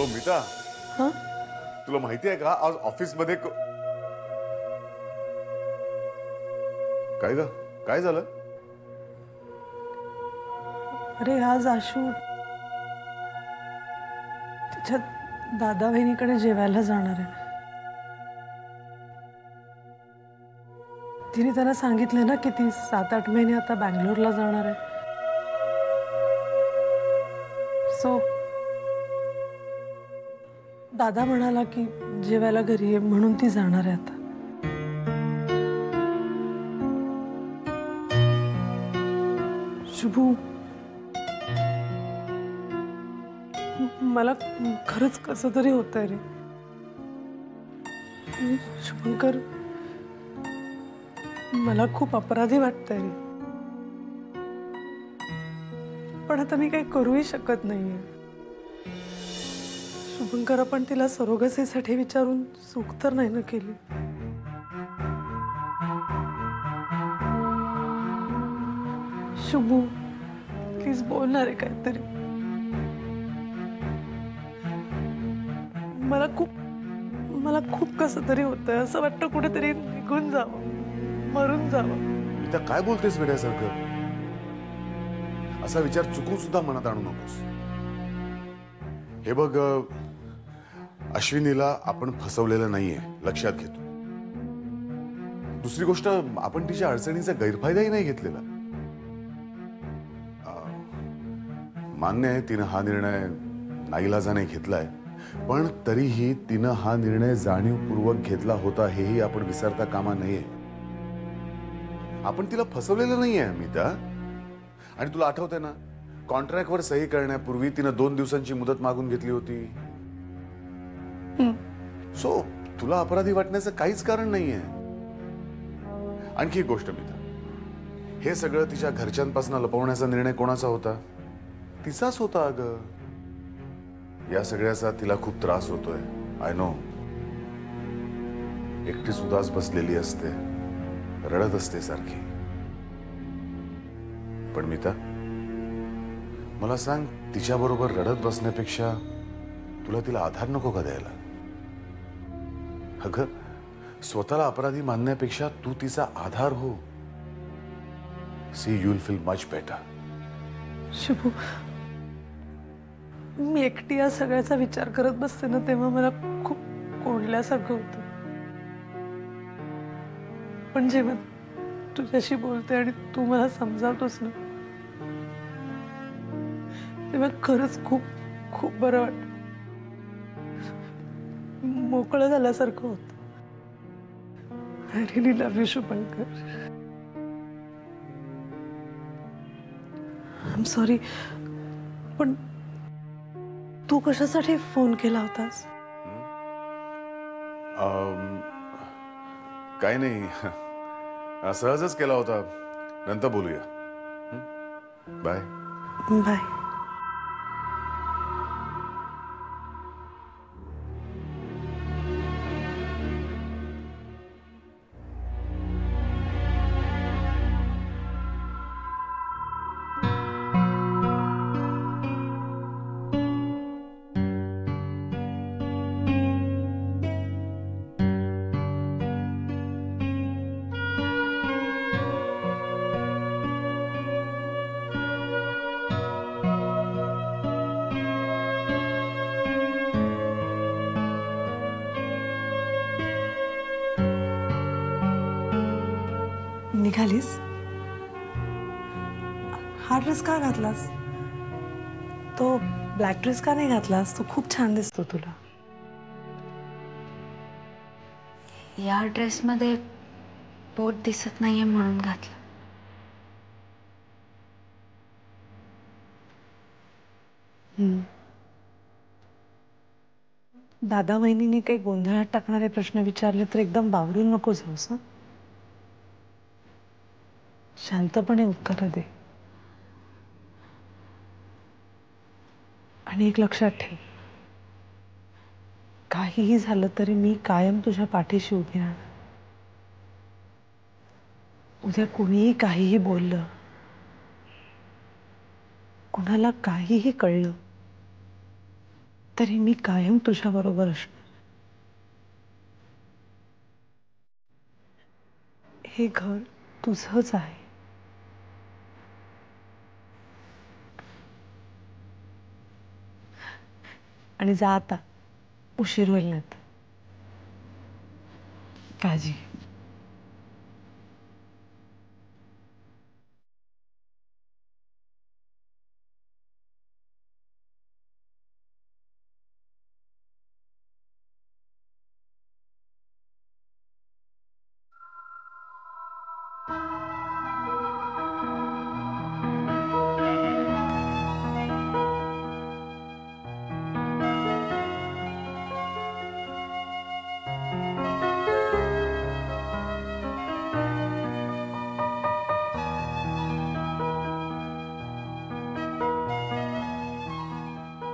Hello मीता, हाँ? तुला माहिती आहे का आज ऑफिस मध्ये काय ग, काय झालं? अरे आज आशू तिच्या दादा बहिणीकडे जेवायला जाणार आहे. तिने त्यांना सांगितलं ना की ती 7-8 महिने आता बंगलोरला जाणार आहे. सो दादा म्हणाला की जेवायला घरी ये म्हणून ती जाणार आहे आता. शुभू, मला खरंच कसं तरी होतंय रे. शुभंकर, मला खूप अपराधी वाटतंय रे. पण आता मी काही करूही शकत नाहीये. शुभंकर, आपण तिला सरोगसीसाठी विचारून चूक तर नाही ना केली? शुभू प्लीज बोलणार आहे काहीतरी. मला खूप कसं तरी होतंय. असं वाटतं कुठेतरी निघून जावं, मरून जावं. मीता काय बोलतेस वेड्यासारखं? असा विचार चुकून सुद्धा मनात आणू नकोस. हे बघ, अश्विनीला आपण फसवलेलं नाहीये, लक्षात घेतो. दुसरी गोष्ट, आपण तिच्या अडचणीचा गैरफायदाही नाही घेतलेला. मान्य आहे तिनं हा निर्णय नाईलाजाने घेतलाय, पण तरीही तिनं हा निर्णय जाणीवपूर्वक घेतला होता हेही आपण विसरता कामा नये. आपण तिला फसवलेलं नाहीये मीता. आणि तुला आठवतंय ना, कॉन्ट्रॅक्टवर सही करण्यापूर्वी तिनं 2 दिवसांची मुदत मागून घेतली होती. सो तुला अपराधी वाटण्याचं काहीच कारण नाहीये. आणखी एक गोष्ट मीता, हे सगळं तिच्या घरच्यांपासून लपवण्याचा निर्णय कोणाचा होता? तिचाच होता. अगं, या सगळ्याचा तिला खूप त्रास होतोय. I know. एकटी सुद्धाच बसलेली असते, रडत असते सारखी. पण मीता, मला सांग, तिच्या बरोबर रडत बसण्यापेक्षा तुला तिला आधार नको का द्यायला? अगं, स्वतःला अपराधी मानण्यापेक्षा तू तिचा आधार हो. See, you will feel much better. Shubhu, मी एकटी या सगळ्याचा विचार करत बसते ना, तेव्हा मला खूप कोंडल्यासारखं होतं. पण जेव्हा तुझ्याशी बोलते आणि तू मला समजावतोस ना, तेव्हा खरंच खूप खूप बरं वाटतं. मोकळं झाल्यासारखं होतं. I really love you Shubhankar. I am sorry, पण तू कशासाठी फोन केला होतास? काय नाही, सहजच केला होता. नंतर बोलूया. Bye bye. निघालीस? हा ड्रेस का घातलास? तो ब्लॅक ड्रेस का नाही घातलास? तो खूप छान दिसतो तुला. या ड्रेसमध्ये पोट दिसत नाहीये म्हणून घातलं. दादा वहिनीने काही गोंधळात टाकणारे प्रश्न विचारले तर एकदम बावरून नको जाऊस. हं? शांतपणे उत्तर दे. आणि एक लक्षात ठेव, काहीही झालं तरी मी कायम तुझ्या पाठीशी उभी राहणार. उद्या कुणीही काहीही बोललं, कुणाला काहीही कळलं, तरी मी कायम तुझ्या बरोबर असणार. हे घर तुझंच आहे. आणि जा आता, उशीर होईल ना. काळजी घे.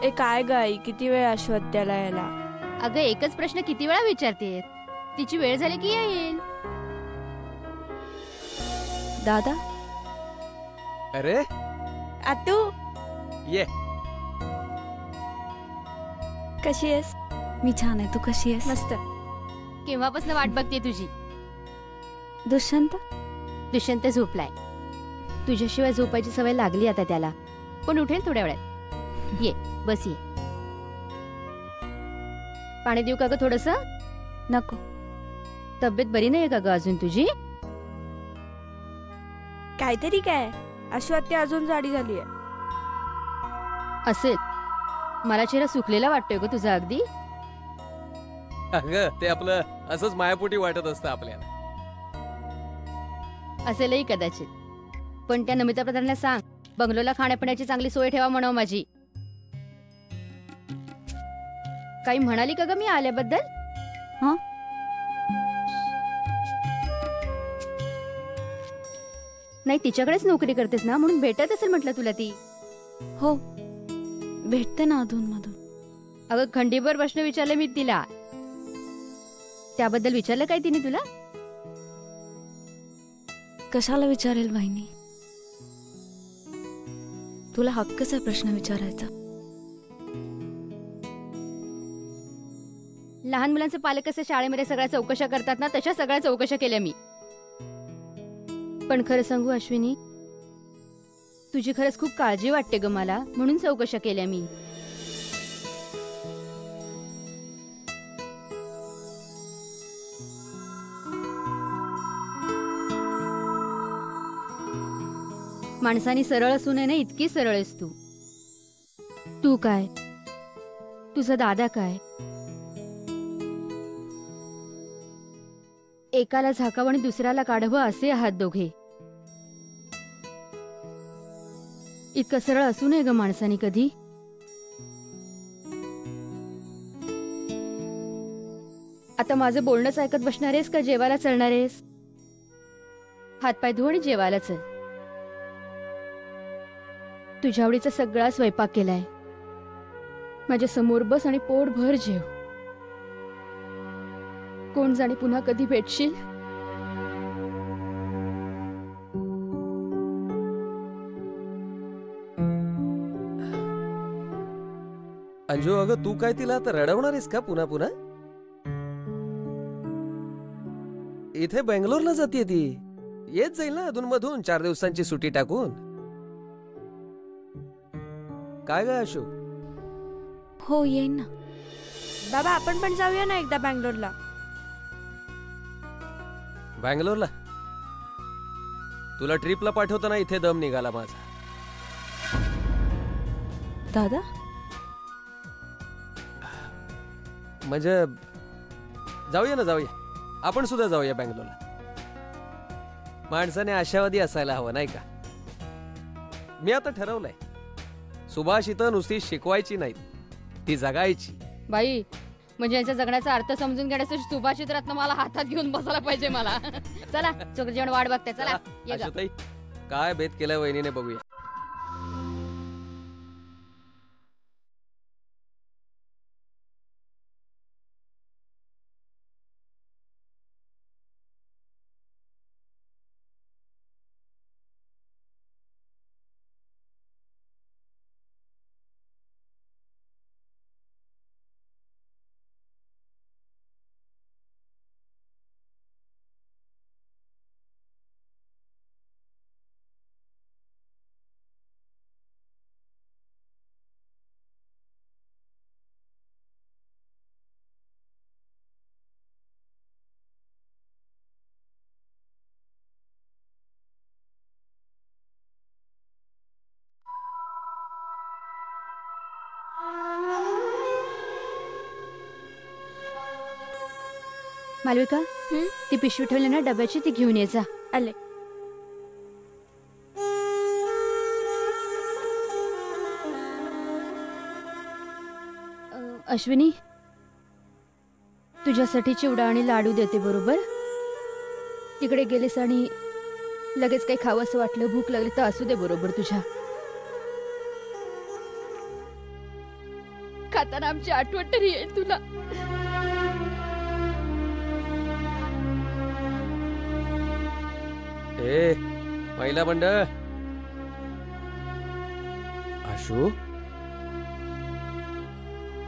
ए काय गाई, किती वेळ अश्वत्याला यायला? अगं एकच प्रश्न किती वेळा विचारते? तिची वेळ झाली की येईल. दादा. अरे आतू, ये. कशी आहेस? मी छान आहे. तू कशी आहेस? मस्त. केव्हापासून वाट बघते तुझी. दुष्यंत दुष्यंत झोपलाय. तुझ्याशिवाय झोपायची सवय लागली आता त्याला, पण उठेल थोड्या वेळात. ये बस ये. पाणी देऊ का ग थोडस? नको. तब्येत बरी नाही का ग अजून तुझी? काहीतरी काय, अश्वत्या अजून जाडी झालीये. असेल. मला चेहरा सुकलेला वाटतोय ग तुझा अगदी. अगं ते आपलं असंच मायापोटी वाटत असतं आपल्याला. असेलही कदाचित. पण त्या नमिता प्रधानला सांग, बंगलोला खाण्यापिण्याची चांगली सोय ठेवा म्हणावं माझी. काही म्हणाली का ग मी आल्याबद्दल? हा. नाही, तिच्याकडेच नोकरी करतेस ना, म्हणून भेटत असेल म्हटलं तुला ती. हो, भेटते ना अधून मधून. अगं खंडीभर प्रश्न विचारले मी तिला. त्याबद्दल विचारलं काय तिने तुला? कशाला विचारेल वहिनी? तुला हक्कच आहे प्रश्न विचारायचा. लहान मुलांचे पालक कसे शाळेमध्ये सगळ्या चौकशा करतात ना, तशा सगळ्या चौकशा केल्या मी. पण खरं सांगू अश्विनी, तुझी खरंच खूप काळजी वाटते ग मला, म्हणून चौकशा केल्या मी. माणसानी सरळ असू नये ना, इतकी सरळ आहेस तू. तू काय, तुझा दादा काय, एकाला झाकावं आणि दुसऱ्याला काढावं असे आहात दोघे. इतकं सरळ असू नये ग माणसानी कधी. आता माझं बोलणंच ऐकत बसणार आहेस का जेवायला चलणार आहेस? हातपाय धुवून आणि जेवायला चल. तुझ्या आवडीचा सगळा स्वयंपाक केलाय. माझ्या समोर बस आणि पोटभर जेव. कोण जाणे पुन्हा कधी भेटशील. अंजू, अगं तू काय तिला आता रडवणार आहेस का पुन्हा पुन्हा? इथे बेंगलोरला जाते ती. येत जाईल ना अधून मधून 4 दिवसांची सुट्टी टाकून. काय ग अशू? हो, येईन ना. बाबा आपण पण जाऊया ना एकदा बँगलोरला. बँगलोरला? तुला ट्रिपला पाठवताना इथे दम निघाला माझा. दादा, म्हणजे जाऊया ना, जाऊया. आपण सुद्धा जाऊया बँगलोरला. माणसाने आशावादी असायला हवं नाही का? मी आता ठरवलंय, सुभाष इथं नुसती शिकवायची नाही, ती जगायची. बाई, म्हणजे यांच्या जगण्याचा अर्थ समजून घेण्यासाठी सुभाषित रत्न मला हातात घेऊन बसायला पाहिजे मला. चला, चोकर जेवण वाट बघते. चला ये ग. आशाताई, काय भेद केलाय वहिनीने बघूया. मालविका ती पिशवी ठेवली ना डब्याची, ती घेऊन ये जा. आले. अश्विनी, तुझ्यासाठी चिवडा आणि लाडू देते बरोबर. तिकडे गेलेस आणि लगेच काही खावं असं वाटलं, भूक लागली तर असू दे बरोबर तुझ्या. खाताना आमची आठवण तरी येईल तुला. ए महिला मंडळ. आशू,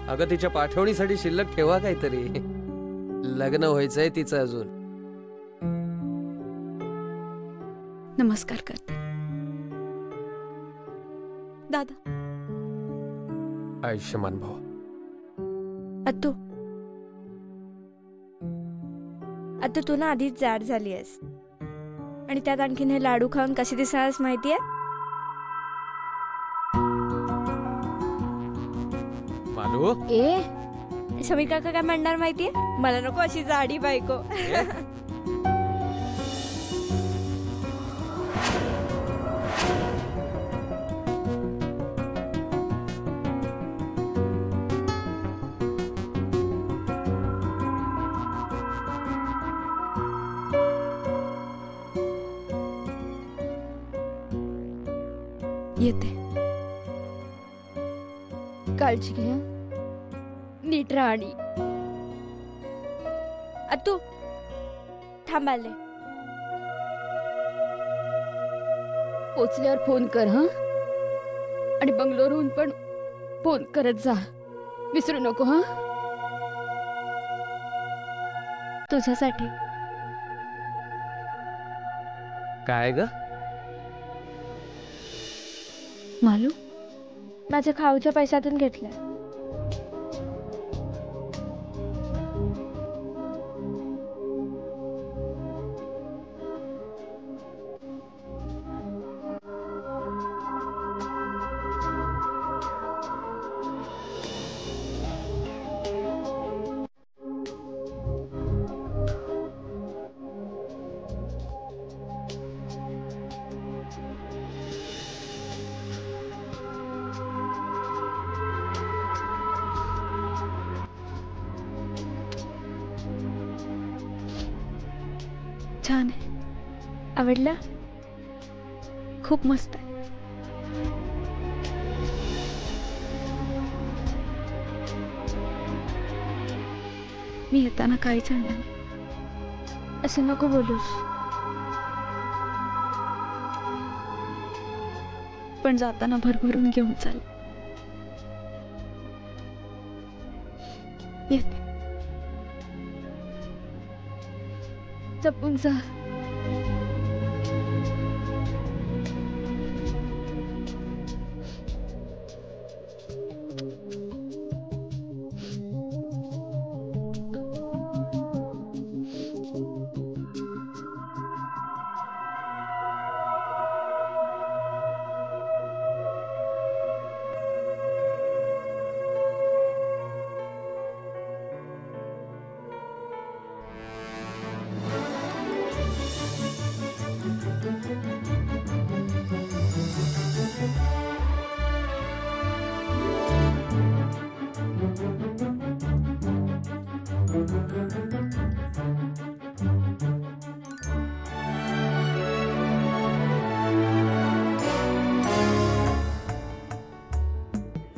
अगं तिच्या पाठवणीसाठी शिल्लक ठेवा काहीतरी. लग्न व्हायचंय तिचं अजून. नमस्कार करते दादा. आयुष्यमान भाव. अत्तू, अत्तू तू ना आधीच जाड झाली आहेस आणि त्यात आणखीन हे लाडू खाऊन कशी दिसणारच माहितीये. मालू, समीर काका काय म्हणणार माहितीये, मला नको अशी जाडी बायको. येते. काळजी घे. नीट राहा. आणि अत्तू थांब, आले. पोचल्यावर फोन कर हा. आणि बंगलोरहून पण फोन करत जा, विसरू नको हा. तुझ्यासाठी. काय ग? मालू, माझ्या खाऊच्या पैशातून घेतल्या. छान आहे. आवडला? खूप मस्त आहे. मी येताना काहीच आणलं नाही. असं नको बोलूस. पण जाताना भरभरून घेऊन चाल. येते. जपून जा.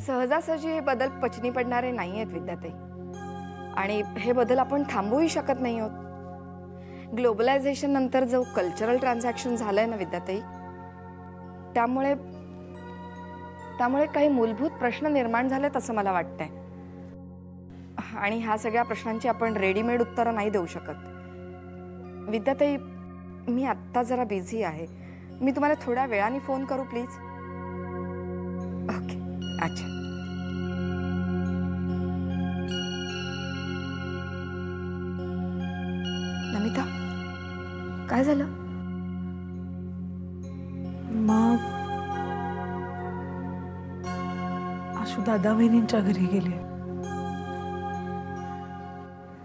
सहजासहजी हे बदल पचनी पडणारे नाही आहेत विद्याताई, आणि हे बदल आपण थांबवूही शकत नाही आहोत. ग्लोबलायझेशन नंतर जो कल्चरल ट्रान्झॅक्शन झालंय ना विद्याताई, त्यामुळे काही मूलभूत प्रश्न निर्माण झालेत असं मला वाटतंय. आणि ह्या सगळ्या प्रश्नांची आपण रेडीमेड उत्तरं नाही देऊ शकत. विद्याताई, मी आत्ता जरा बिझी आहे. मी तुम्हाला थोड्या वेळाने फोन करू प्लीज? ओके. अच्छा. नमिता, काय झालं? मग आशू दादा वहिनींच्या घरी गेले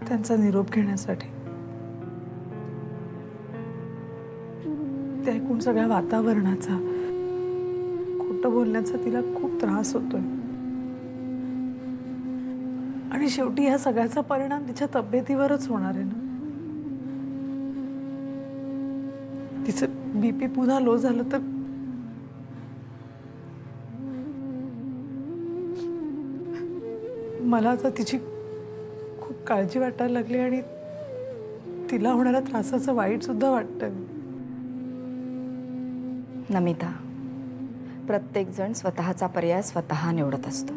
त्यांचा निरोप घेण्यासाठी. ते ऐकून सगळ्या वातावरणाचा, खोटं बोलण्याचा तिला खूप त्रास होतोय. आणि शेवटी ह्या सगळ्याचा परिणाम तिच्या तब्येतीवरच होणार आहे ना. तिचं बीपी पुन्हा लो झालं तर मला आता तिची खूप काळजी वाटायला लागली आणि तिला होणाऱ्या त्रासाचं वाईट सुद्धा वाटतंय. नमिता, प्रत्येक जण स्वतःचा पर्याय स्वतः निवडत असतो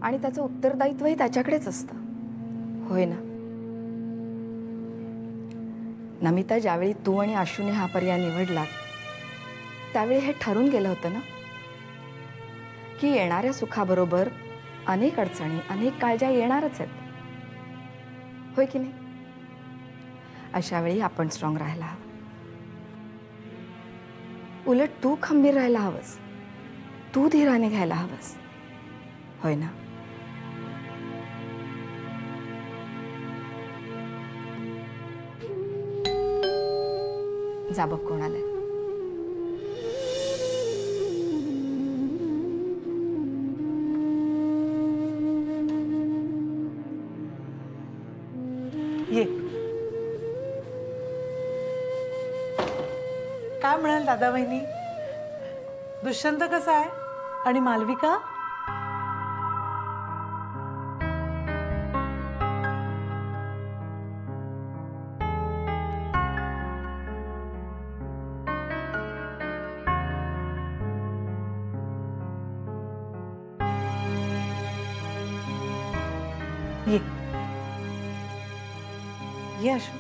आणि त्याचं उत्तरदायित्वही त्याच्याकडेच असतं, होय ना? नमिता, ज्यावेळी तू आणि आशूने हा पर्याय निवडला त्यावेळी हे ठरून गेलं होतं ना की येणाऱ्या सुखाबरोबर अनेक अडचणी, अनेक काळज्या येणारच आहेत, होय की नाही? अशा वेळी आपण स्ट्रॉंग राहायला हवं. उलट तू खंबीर राहायला हवंस, तू धीराने घ्यायला हवंस, होय ना? जा बघ कोण आलंय. ये. काय म्हणाल दादा वहिनी? दुष्यंत कसा आहे आणि मालविका? ये ये आशू.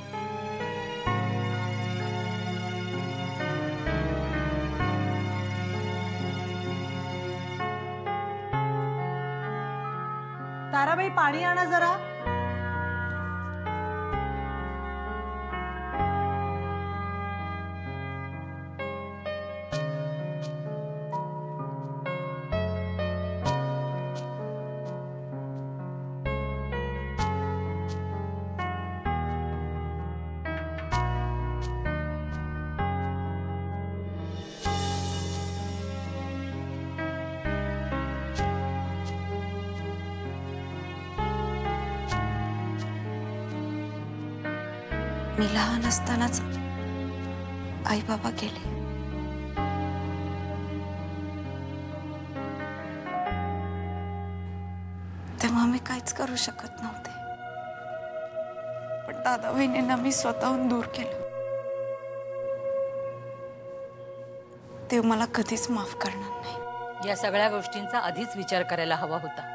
ताराबाई, पाणी आणा जरा. मी लहान असतानाच आई बाबा गेले. तेव्हा मी काहीच करू शकत नव्हते, पण दादा वहिनींना मी स्वतःहून दूर केलं. ते मला कधीच माफ करणार नाही. या सगळ्या गोष्टींचा आधीच विचार करायला हवा होता.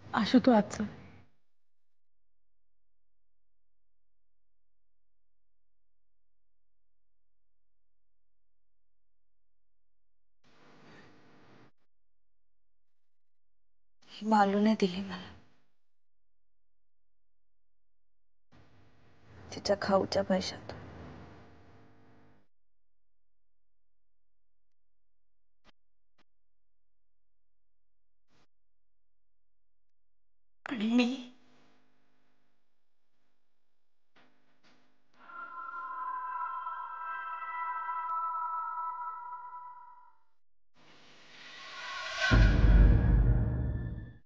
आशू, तू आज चल. ही मालूने दिली मला. तिच्या खाऊच्या पैशात.